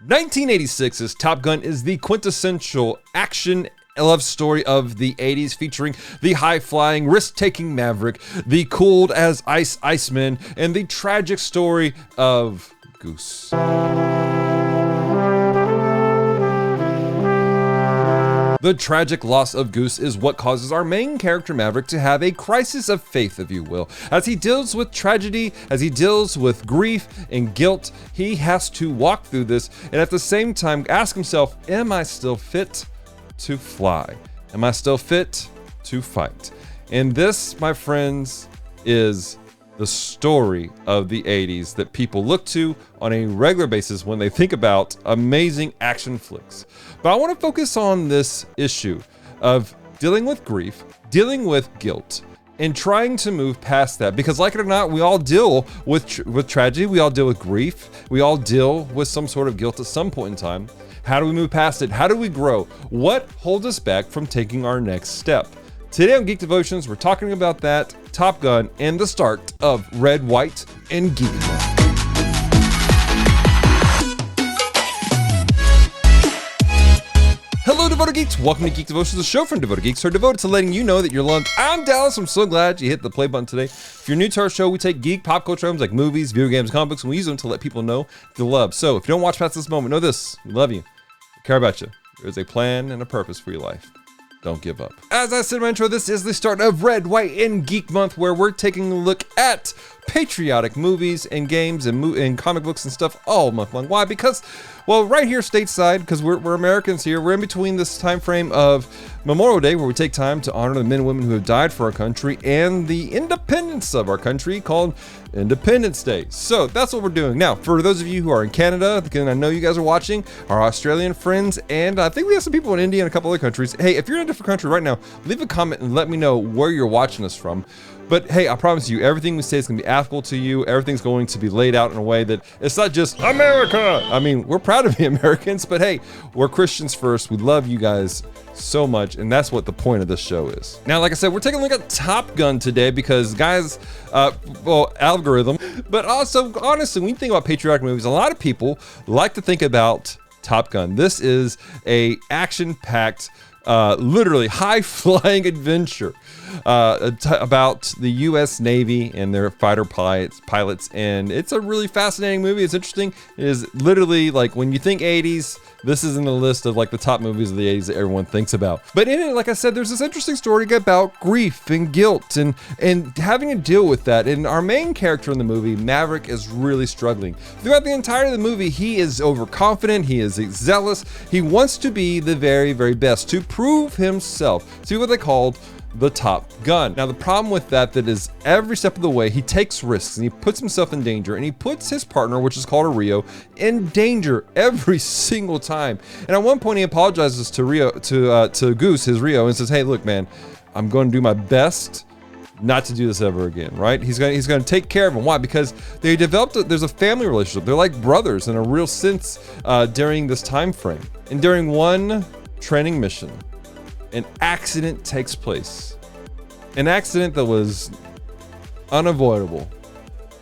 1986's Top Gun is the quintessential action love story of the 80s, featuring the high-flying, risk-taking Maverick, the cooled as ice Iceman, and the tragic story of Goose. The tragic loss of Goose is what causes our main character Maverick to have a crisis of faith, if you will. As he deals with tragedy, as he deals with grief and guilt, he has to walk through this and at the same time ask himself, am I still fit to fly? Am I still fit to fight? And this, my friends, is the story of the 80s that people look to on a regular basis when they think about amazing action flicks. But I want to focus on this issue of dealing with grief, dealing with guilt, and trying to move past that. Because like it or not, we all deal with tragedy, we all deal with grief, we all deal with some sort of guilt at some point in time. How do we move past it? How do we grow? What holds us back from taking our next step? Today on Geek Devotions, we're talking about that, Top Gun, and the start of Red, White, and Geek. Hello, Devoted Geeks. Welcome to Geek Devotions, a show from Devoted Geeks who are devoted to letting you know that you're loved. I'm Dallas. I'm so glad you hit the play button today. If you're new to our show, we take geek pop culture items like movies, video games, comic books, and we use them to let people know the love. So if you don't watch past this moment, know this. We love you. We care about you. There's a plan and a purpose for your life. Don't give up. As I said in my intro, this is the start of Red, White, and Geek Month, where we're taking a look at patriotic movies and games and comic books and stuff all month long. Why? Because, well, right here stateside, because we're Americans here, we're in between this time frame of Memorial Day, where we take time to honor the men and women who have died for our country, and the independence of our country called Independence Day. So that's what we're doing. Now, for those of you who are in Canada, and I know you guys are watching, our Australian friends, and I think we have some people in India and a couple other countries. Hey, if you're in a different country right now, leave a comment and let me know where you're watching us from. But hey, I promise you, everything we say is going to be applicable to you. Everything's going to be laid out in a way that it's not just America. I mean, we're proud to be Americans, but hey, we're Christians first. We love you guys so much, and that's what the point of this show is. Now, like I said, we're taking a look at Top Gun today because, guys, algorithm, but also, honestly, when you think about patriotic movies, a lot of people like to think about Top Gun. This is a action-packed, literally high-flying adventure about the U.S. Navy and their fighter pilots, and it's a really fascinating movie. It's interesting. It is literally like when you think 80s, this is in the list of like the top movies of the 80s that everyone thinks about. But in it, like I said, there's this interesting story about grief and guilt and having to deal with that. And our main character in the movie, Maverick, is really struggling. Throughout the entirety of the movie, he is overconfident, he is zealous, he wants to be the very, very best, to prove himself, to be what they called the Top Gun. Now, the problem with that is every step of the way, he takes risks and he puts himself in danger, and he puts his partner, which is called a Rio, in danger every single time. And at one point, he apologizes to Goose, his Rio, and says, "Hey, look, man, I'm going to do my best not to do this ever again." Right? He's going to take care of him. Why? Because they developed there's a family relationship. They're like brothers in a real sense during this time frame. And during one training mission, an accident takes place. An accident that was unavoidable.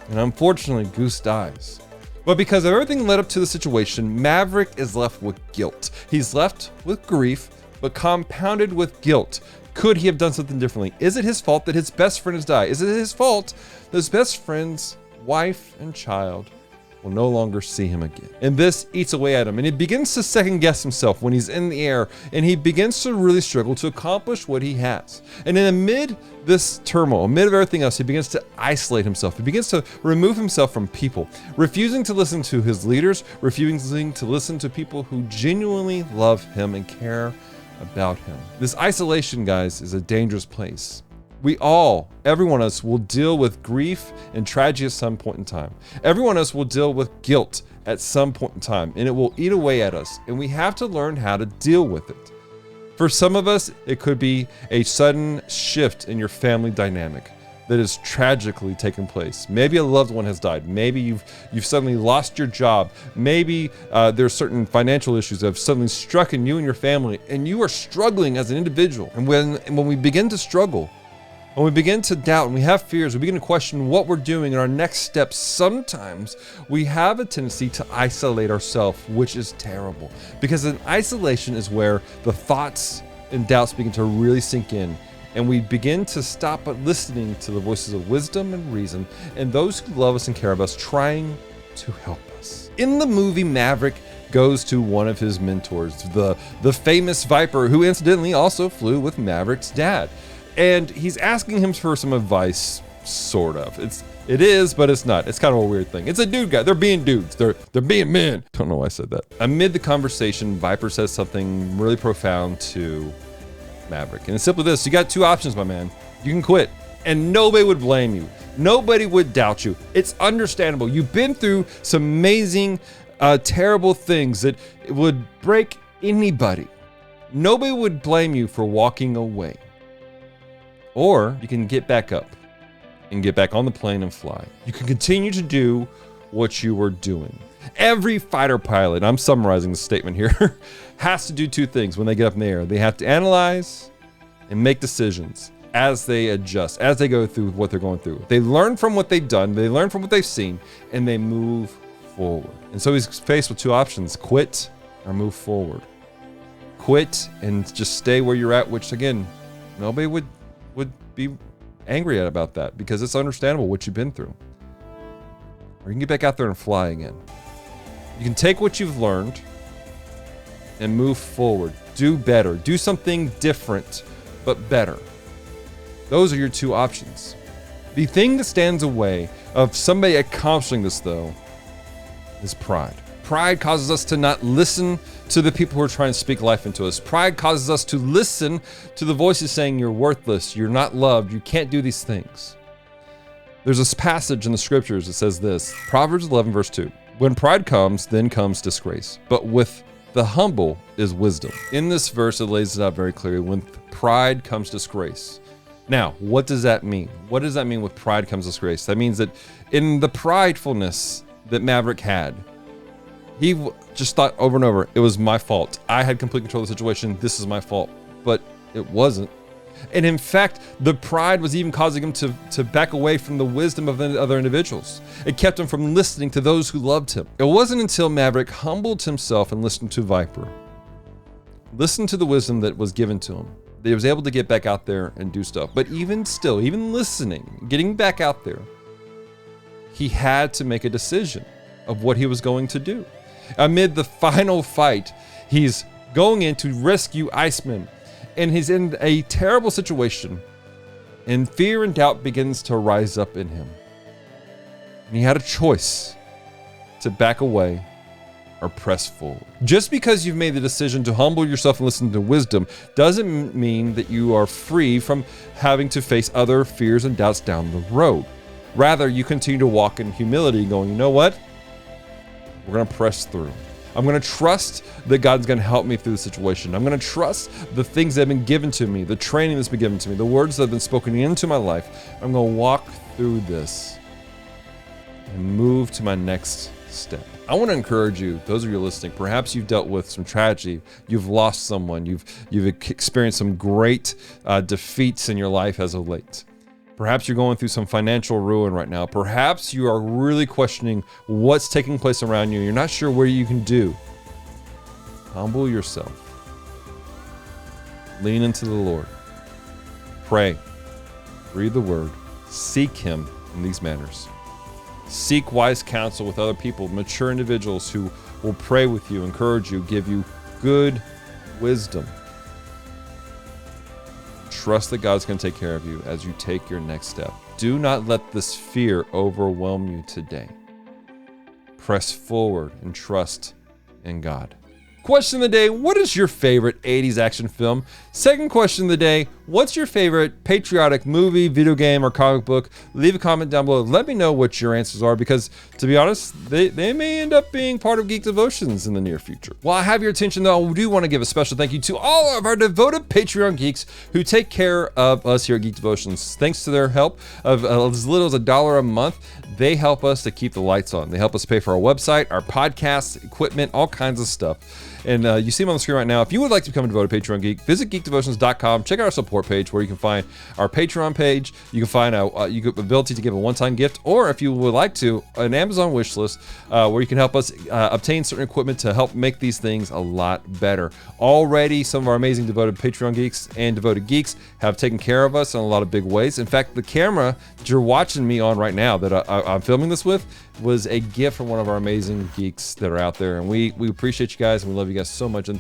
And unfortunately, Goose dies. But because everything led up to the situation, Maverick is left with guilt. He's left with grief, but compounded with guilt. Could he have done something differently? Is it his fault that his best friend has died? Is it his fault that his best friend's wife and child will no longer see him again? And this eats away at him, and he begins to second guess himself when he's in the air, and he begins to really struggle to accomplish what he has. And in amid this turmoil, amid of everything else, he begins to isolate himself. He begins to remove himself from people, refusing to listen to his leaders, refusing to listen to people who genuinely love him and care about him. This isolation, guys, is a dangerous place. We all, every one of us, will deal with grief and tragedy at some point in time. Every one of us will deal with guilt at some point in time, and it will eat away at us, and we have to learn how to deal with it. For some of us, it could be a sudden shift in your family dynamic that has tragically taken place. Maybe a loved one has died. Maybe you've suddenly lost your job. Maybe there's certain financial issues that have suddenly struck in you and your family, and you are struggling as an individual. And when we begin to struggle, When we begin to doubt and we have fears, we begin to question what we're doing and our next steps, sometimes we have a tendency to isolate ourselves, which is terrible. Because in isolation is where the thoughts and doubts begin to really sink in. And we begin to stop listening to the voices of wisdom and reason and those who love us and care about us, trying to help us. In the movie, Maverick goes to one of his mentors, the famous Viper, who incidentally also flew with Maverick's dad. And he's asking him for some advice, sort of. It is, but it's not. It's kind of a weird thing. It's a dude guy. They're being dudes. They're being men. Don't know why I said that. Amid the conversation, Viper says something really profound to Maverick. And it's simply this: you got two options, my man. You can quit, and nobody would blame you. Nobody would doubt you. It's understandable. You've been through some amazing, terrible things that would break anybody. Nobody would blame you for walking away. Or you can get back up and get back on the plane and fly. You can continue to do what you were doing. Every fighter pilot, I'm summarizing the statement here, has to do two things when they get up in the air. They have to analyze and make decisions as they adjust, as they go through what they're going through. They learn from what they've done, they learn from what they've seen, and they move forward. And so he's faced with two options: quit or move forward. Quit and just stay where you're at, which again, nobody would be angry about that because it's understandable what you've been through. Or you can get back out there and fly again. You can take what you've learned and move forward. Do better. Do something different, but better. Those are your two options. The thing that stands away of somebody accomplishing this, though, is pride. Pride causes us to not listen to the people who are trying to speak life into us. Pride causes us to listen to the voices saying you're worthless, you're not loved, you can't do these things. There's this passage in the scriptures that says this, Proverbs 11 verse 2. When pride comes, then comes disgrace, but with the humble is wisdom. In this verse, it lays it out very clearly. When pride comes disgrace. Now, what does that mean? What does that mean with pride comes disgrace? That means that in the pridefulness that Maverick had, he just thought over and over, it was my fault. I had complete control of the situation. This is my fault. But it wasn't. And in fact, the pride was even causing him to back away from the wisdom of the other individuals. It kept him from listening to those who loved him. It wasn't until Maverick humbled himself and listened to Viper, listened to the wisdom that was given to him, that he was able to get back out there and do stuff. But even still, even listening, getting back out there, he had to make a decision of what he was going to do. Amid the final fight, he's going in to rescue Iceman, and he's in a terrible situation, and fear and doubt begins to rise up in him. And he had a choice to back away or press forward. Just because you've made the decision to humble yourself and listen to wisdom doesn't mean that you are free from having to face other fears and doubts down the road. Rather, you continue to walk in humility, going, you know what? We're going to press through. I'm going to trust that God's going to help me through the situation. I'm going to trust the things that have been given to me, the training that's been given to me, the words that have been spoken into my life. I'm going to walk through this and move to my next step. I want to encourage you, those of you listening, perhaps you've dealt with some tragedy, you've lost someone, you've experienced some great defeats in your life as of late. Perhaps you're going through some financial ruin right now. Perhaps you are really questioning what's taking place around you. You're not sure what you can do. Humble yourself. Lean into the Lord. Pray. Read the word. Seek him in these matters. Seek wise counsel with other people, mature individuals who will pray with you, encourage you, give you good wisdom. Trust that God's going to take care of you as you take your next step. Do not let this fear overwhelm you today. Press forward and trust in God. Question of the day, what is your favorite 80s action film? Second question of the day, what's your favorite patriotic movie, video game, or comic book? Leave a comment down below. Let me know what your answers are because, to be honest, they may end up being part of Geek Devotions in the near future. While I have your attention, though, I do want to give a special thank you to all of our devoted Patreon geeks who take care of us here at Geek Devotions. Thanks to their help of as little as $1 a month, they help us to keep the lights on. They help us pay for our website, our podcasts, equipment, all kinds of stuff. And you see them on the screen right now. If you would like to become a devoted Patreon geek, visit geekdevotions.com. Check out our support support page where you can find our Patreon page. You can find you get the ability to give a one-time gift, or if you would like to, an Amazon wish list where you can help us obtain certain equipment to help make these things a lot better. Already, some of our amazing devoted Patreon geeks and devoted geeks have taken care of us in a lot of big ways. In fact, the camera that you're watching me on right now that I'm filming this with was a gift from one of our amazing geeks that are out there, and we appreciate you guys, and we love you guys so much, and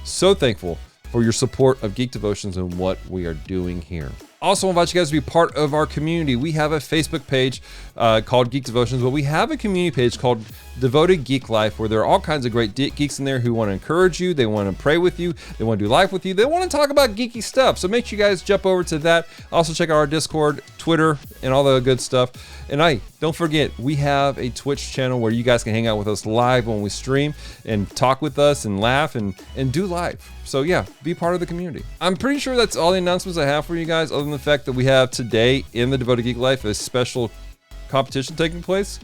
so thankful for your support of Geek Devotions and what we are doing here. Also, invite you guys to be part of our community. We have a Facebook page called Geek Devotions, but we have a community page called Devoted Geek Life, where there are all kinds of great geeks in there who want to encourage you, they want to pray with you, they want to do life with you, they want to talk about geeky stuff. So make sure you guys jump over to that. Also check out our Discord, Twitter, and all the good stuff. And don't forget, we have a Twitch channel where you guys can hang out with us live when we stream and talk with us and laugh and do live. So yeah, be part of the community. I'm pretty sure that's all the announcements I have for you guys, other than the fact that we have today in the Devoted Geek Life a special competition taking place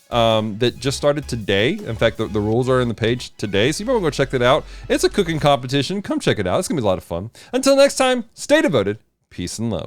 that just started today. In fact, the rules are in the page today, so you might want to go check that out. It's a cooking competition. Come check it out. It's going to be a lot of fun. Until next time, stay devoted. Peace and love.